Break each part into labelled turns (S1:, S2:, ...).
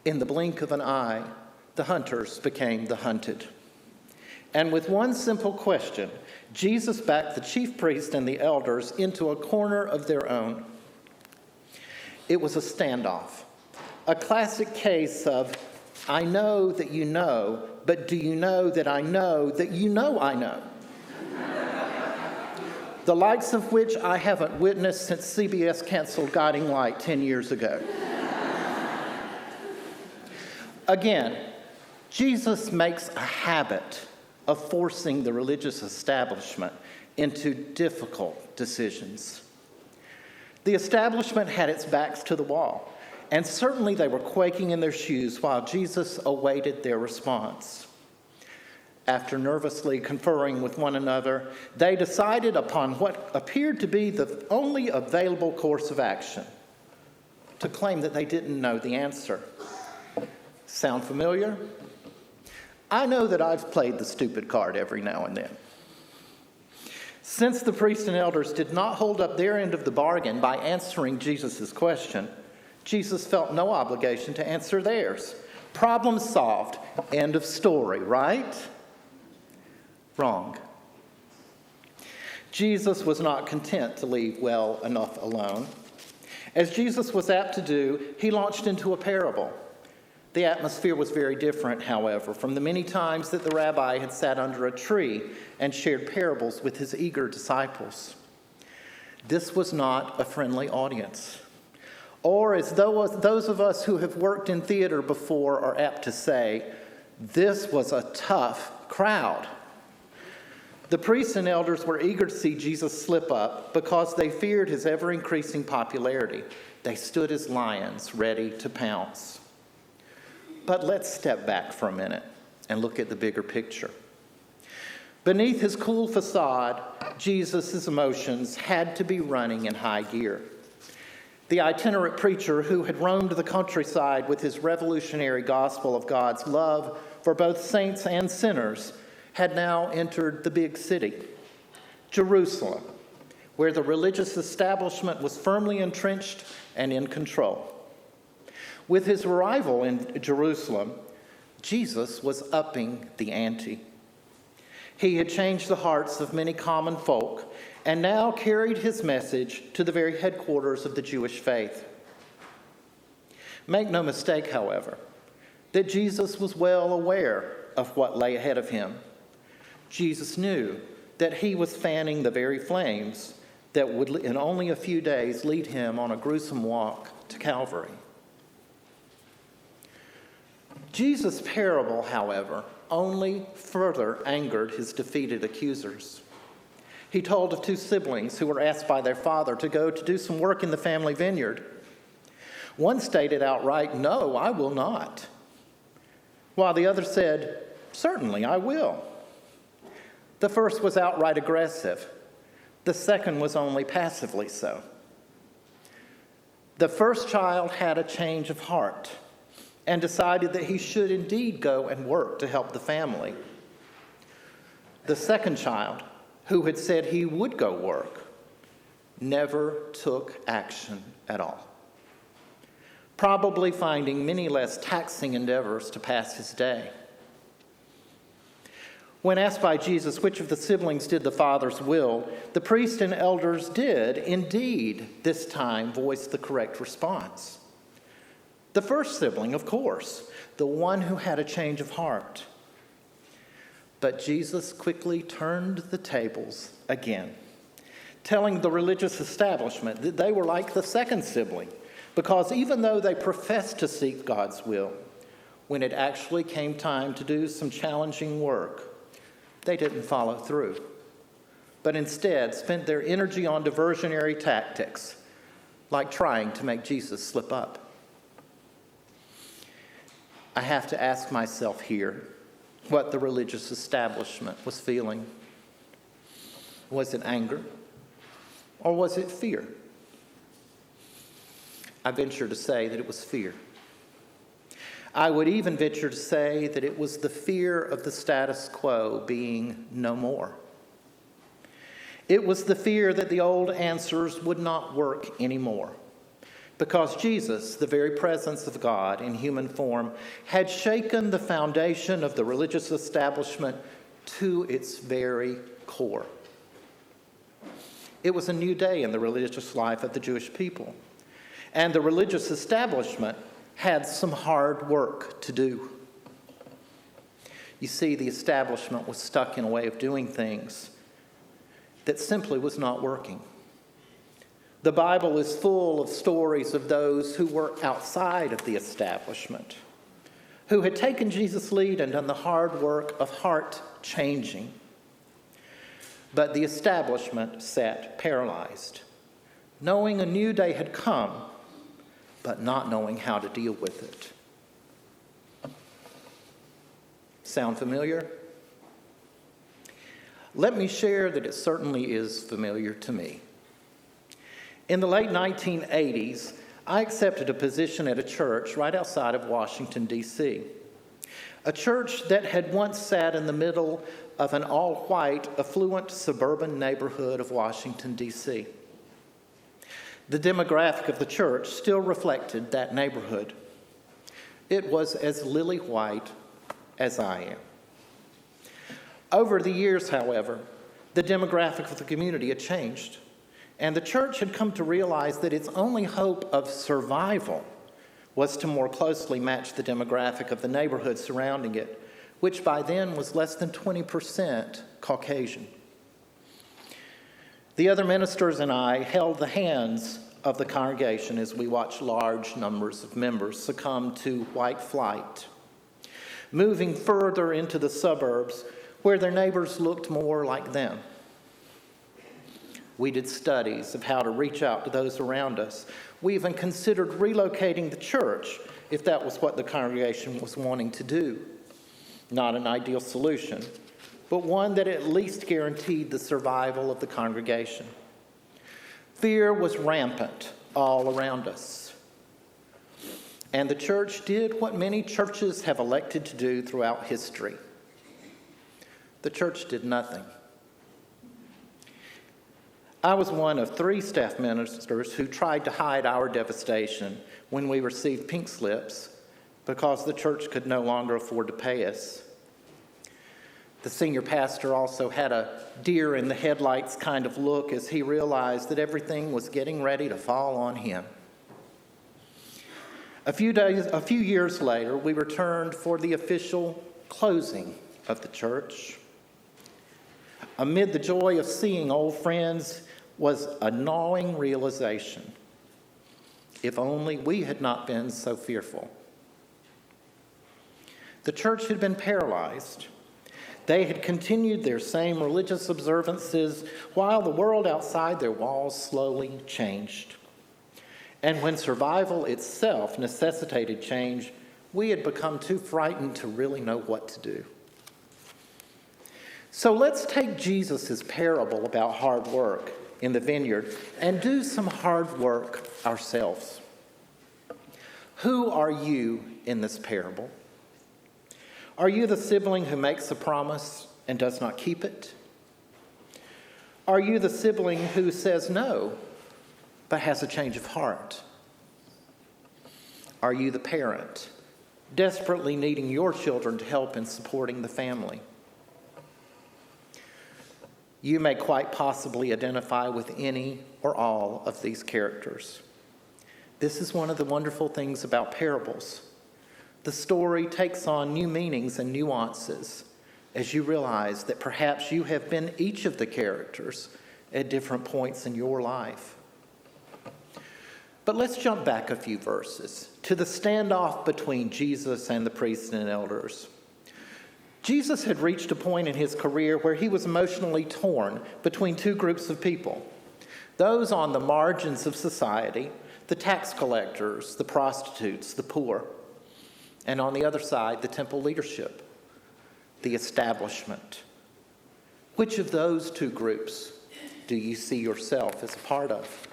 S1: In the blink of an eye, the hunters became the hunted. And with one simple question, Jesus backed the chief priest and the elders into a corner of their own. It was a standoff, a classic case of, I know that you know, but do you know that I know that you know I know? The likes of which I haven't witnessed since CBS canceled Guiding Light 10 years ago. Again, Jesus makes a habit of forcing the religious establishment into difficult decisions. The establishment had its backs to the wall, and certainly they were quaking in their shoes while Jesus awaited their response. After nervously conferring with one another, they decided upon what appeared to be the only available course of action: to claim that they didn't know the answer. Sound familiar? I know that I've played the stupid card every now and then. Since the priests and elders did not hold up their end of the bargain by answering Jesus' question, Jesus felt no obligation to answer theirs. Problem solved. End of story, right? Wrong. Jesus was not content to leave well enough alone. As Jesus was apt to do, he launched into a parable. The atmosphere was very different, however, from the many times that the rabbi had sat under a tree and shared parables with his eager disciples. This was not a friendly audience. Or, as those of us who have worked in theater before are apt to say, this was a tough crowd. The priests and elders were eager to see Jesus slip up because they feared his ever-increasing popularity. They stood as lions ready to pounce. But let's step back for a minute and look at the bigger picture. Beneath his cool facade, Jesus' emotions had to be running in high gear. The itinerant preacher who had roamed the countryside with his revolutionary gospel of God's love for both saints and sinners had now entered the big city, Jerusalem, where the religious establishment was firmly entrenched and in control. With his arrival in Jerusalem, Jesus was upping the ante. He had changed the hearts of many common folk and now carried his message to the very headquarters of the Jewish faith. Make no mistake, however, that Jesus was well aware of what lay ahead of him. Jesus knew that he was fanning the very flames that would, in only a few days, lead him on a gruesome walk to Calvary. Jesus' parable, however, only further angered his defeated accusers. He told of two siblings who were asked by their father to go to do some work in the family vineyard. One stated outright, "No, I will not," while the other said, "Certainly, I will." The first was outright aggressive. The second was only passively so. The first child had a change of heart and decided that he should indeed go and work to help the family. The second child, who had said he would go work, never took action at all, probably finding many less taxing endeavors to pass his day. When asked by Jesus which of the siblings did the Father's will, the priests and elders did indeed this time voice the correct response. The first sibling, of course, the one who had a change of heart. But Jesus quickly turned the tables again, telling the religious establishment that they were like the second sibling, because even though they professed to seek God's will, when it actually came time to do some challenging work, they didn't follow through, but instead spent their energy on diversionary tactics, like trying to make Jesus slip up. I have to ask myself here what the religious establishment was feeling. Was it anger, or was it fear? I venture to say that it was fear. I would even venture to say that it was the fear of the status quo being no more. It was the fear that the old answers would not work anymore. because Jesus, the very presence of God in human form, had shaken the foundation of the religious establishment to its very core. It was a new day in the religious life of the Jewish people, and the religious establishment had some hard work to do. You see, the establishment was stuck in a way of doing things that simply was not working. The Bible is full of stories of those who were outside of the establishment, who had taken Jesus' lead and done the hard work of heart changing. But the establishment sat paralyzed, knowing a new day had come, but not knowing how to deal with it. Sound familiar? Let me share that it certainly is familiar to me. In the late 1980s, I accepted a position at a church right outside of Washington, D.C. A church that had once sat in the middle of an all-white, affluent suburban neighborhood of Washington, D.C. The demographic of the church still reflected that neighborhood. It was as lily white as I am. Over the years, however, the demographic of the community had changed, and the church had come to realize that its only hope of survival was to more closely match the demographic of the neighborhood surrounding it, which by then was less than 20% Caucasian. The other ministers and I held the hands of the congregation as we watched large numbers of members succumb to white flight, moving further into the suburbs where their neighbors looked more like them. We did studies of how to reach out to those around us. We even considered relocating the church if that was what the congregation was wanting to do. Not an ideal solution, but one that at least guaranteed the survival of the congregation. Fear was rampant all around us. And the church did what many churches have elected to do throughout history. The church did nothing. I was one of 3 staff ministers who tried to hide our devastation when we received pink slips because the church could no longer afford to pay us. The senior pastor also had a deer in the headlights kind of look as he realized that everything was getting ready to fall on him. A few years later, we returned for the official closing of the church. Amid the joy of seeing old friends was a gnawing realization. If only we had not been so fearful. The church had been paralyzed. They had continued their same religious observances while the world outside their walls slowly changed. And when survival itself necessitated change, we had become too frightened to really know what to do. So let's take Jesus' parable about hard work in the vineyard and do some hard work ourselves. Who are you in this parable? Are you the sibling who makes a promise and does not keep it? Are you the sibling who says no, but has a change of heart? Are you the parent, desperately needing your children to help in supporting the family? You may quite possibly identify with any or all of these characters. This is one of the wonderful things about parables. The story takes on new meanings and nuances as you realize that perhaps you have been each of the characters at different points in your life. But let's jump back a few verses to the standoff between Jesus and the priests and elders. Jesus had reached a point in his career where he was emotionally torn between 2 groups of people. Those on the margins of society, the tax collectors, the prostitutes, the poor. And on the other side, the temple leadership, the establishment. Which of those 2 groups do you see yourself as a part of?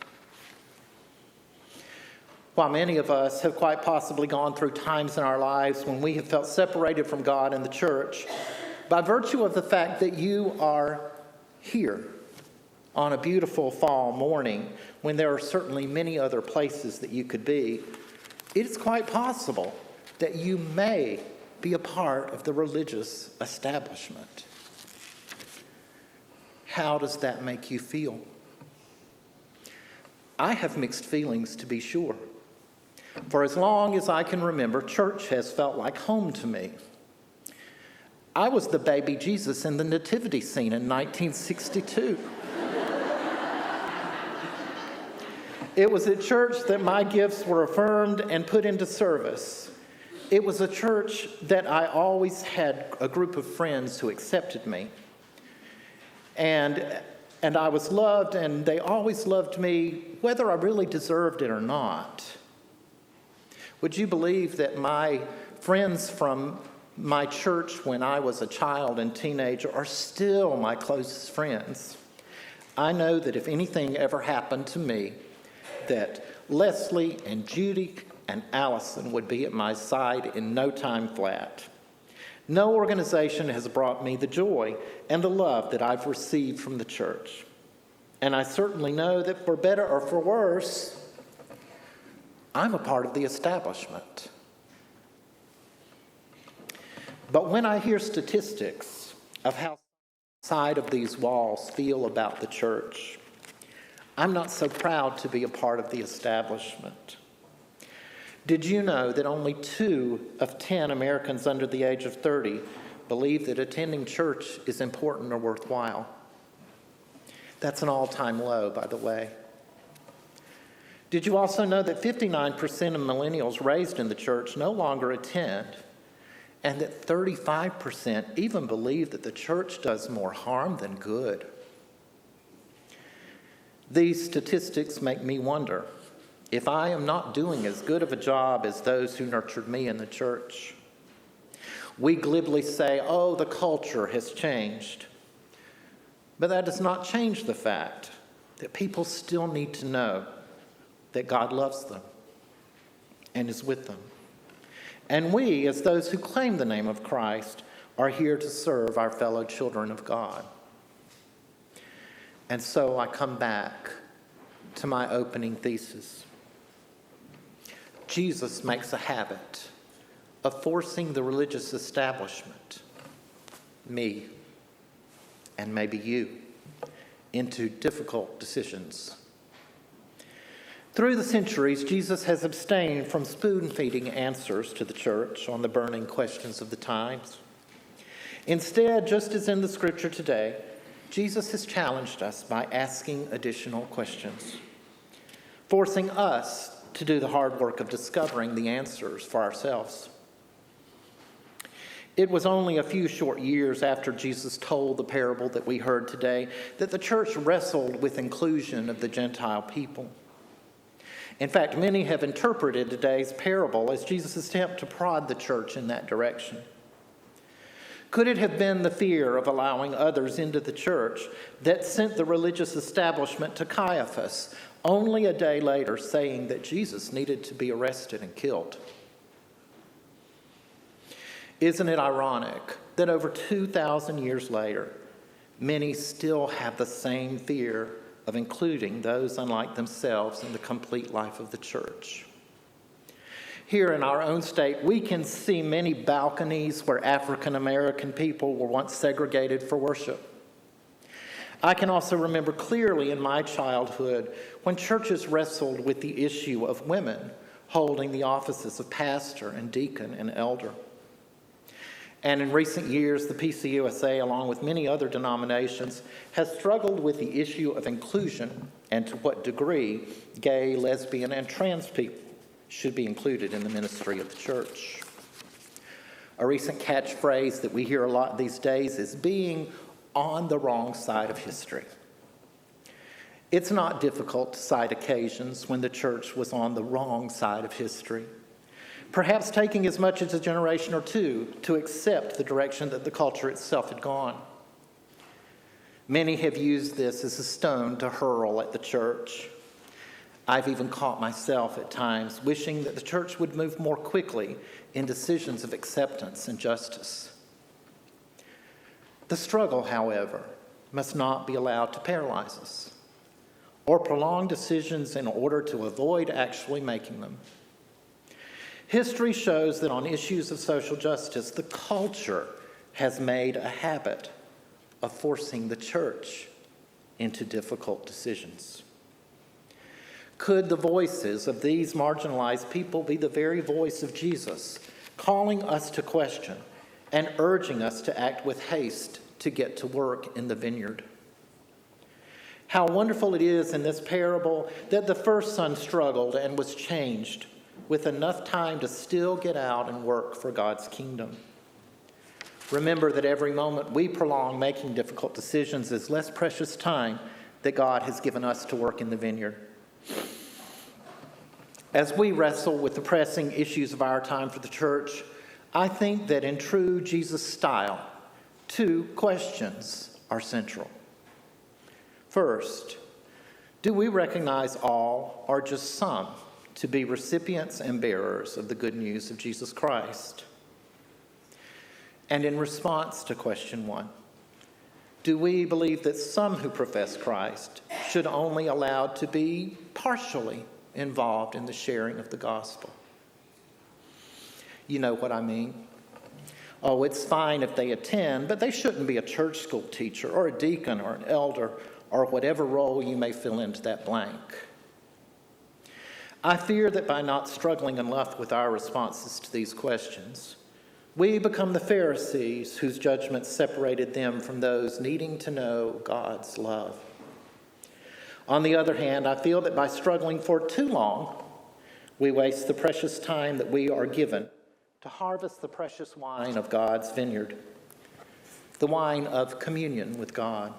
S1: While many of us have quite possibly gone through times in our lives when we have felt separated from God and the church, by virtue of the fact that you are here, on a beautiful fall morning when there are certainly many other places that you could be, it's quite possible that you may be a part of the religious establishment. How does that make you feel? I have mixed feelings, to be sure. For as long as I can remember, church has felt like home to me. I was the baby Jesus in the nativity scene in 1962. It was at church that my gifts were affirmed and put into service. It was a church that I always had a group of friends who accepted me. And I was loved, and they always loved me, whether I really deserved it or not. Would you believe that my friends from my church when I was a child and teenager are still my closest friends? I know that if anything ever happened to me, that Leslie and Judy and Allison would be at my side in no time flat. No organization has brought me the joy and the love that I've received from the church. And I certainly know that for better or for worse, I'm a part of the establishment. But when I hear statistics of how side of these walls feel about the church, I'm not so proud to be a part of the establishment. Did you know that only 2 of 10 Americans under the age of 30 believe that attending church is important or worthwhile? That's an all-time low, by the way. Did you also know that 59% of millennials raised in the church no longer attend, and that 35% even believe that the church does more harm than good? These statistics make me wonder if I am not doing as good of a job as those who nurtured me in the church. We glibly say, oh, the culture has changed. But that does not change the fact that people still need to know that God loves them and is with them. And we, as those who claim the name of Christ, are here to serve our fellow children of God. And so I come back to my opening thesis. Jesus makes a habit of forcing the religious establishment, me, and maybe you, into difficult decisions. Through the centuries, Jesus has abstained from spoon-feeding answers to the church on the burning questions of the times. Instead, just as in the scripture today, Jesus has challenged us by asking additional questions, forcing us to do the hard work of discovering the answers for ourselves. It was only a few short years after Jesus told the parable that we heard today that the church wrestled with inclusion of the Gentile people. In fact, many have interpreted today's parable as Jesus' attempt to prod the church in that direction. Could it have been the fear of allowing others into the church that sent the religious establishment to Caiaphas only a day later saying that Jesus needed to be arrested and killed? Isn't it ironic that over 2,000 years later, many still have the same fear of including those unlike themselves in the complete life of the church? Here in our own state, we can see many balconies where African American people were once segregated for worship. I can also remember clearly in my childhood when churches wrestled with the issue of women holding the offices of pastor and deacon and elder. And in recent years, the PCUSA, along with many other denominations, has struggled with the issue of inclusion and to what degree gay, lesbian, and trans people should be included in the ministry of the church. A recent catchphrase that we hear a lot these days is being on the wrong side of history. It's not difficult to cite occasions when the church was on the wrong side of history, perhaps taking as much as a generation or two to accept the direction that the culture itself had gone. Many have used this as a stone to hurl at the church. I've even caught myself at times wishing that the church would move more quickly in decisions of acceptance and justice. The struggle, however, must not be allowed to paralyze us or prolong decisions in order to avoid actually making them. History shows that on issues of social justice, the culture has made a habit of forcing the church into difficult decisions. Could the voices of these marginalized people be the very voice of Jesus, calling us to question and urging us to act with haste to get to work in the vineyard? How wonderful it is in this parable that the first son struggled and was changed with enough time to still get out and work for God's kingdom. Remember that every moment we prolong making difficult decisions is less precious time that God has given us to work in the vineyard. As we wrestle with the pressing issues of our time for the church, I think that in true Jesus style, two questions are central. First, do we recognize all or just some to be recipients and bearers of the good news of Jesus Christ? And in response to question one, do we believe that some who profess Christ should only allowed to be partially involved in the sharing of the gospel? You know what I mean. Oh, it's fine if they attend, but they shouldn't be a church school teacher or a deacon or an elder or whatever role you may fill into that blank. I fear that by not struggling enough with our responses to these questions, we become the Pharisees whose judgment separated them from those needing to know God's love. On the other hand, I feel that by struggling for too long, we waste the precious time that we are given to harvest the precious wine of God's vineyard, the wine of communion with God.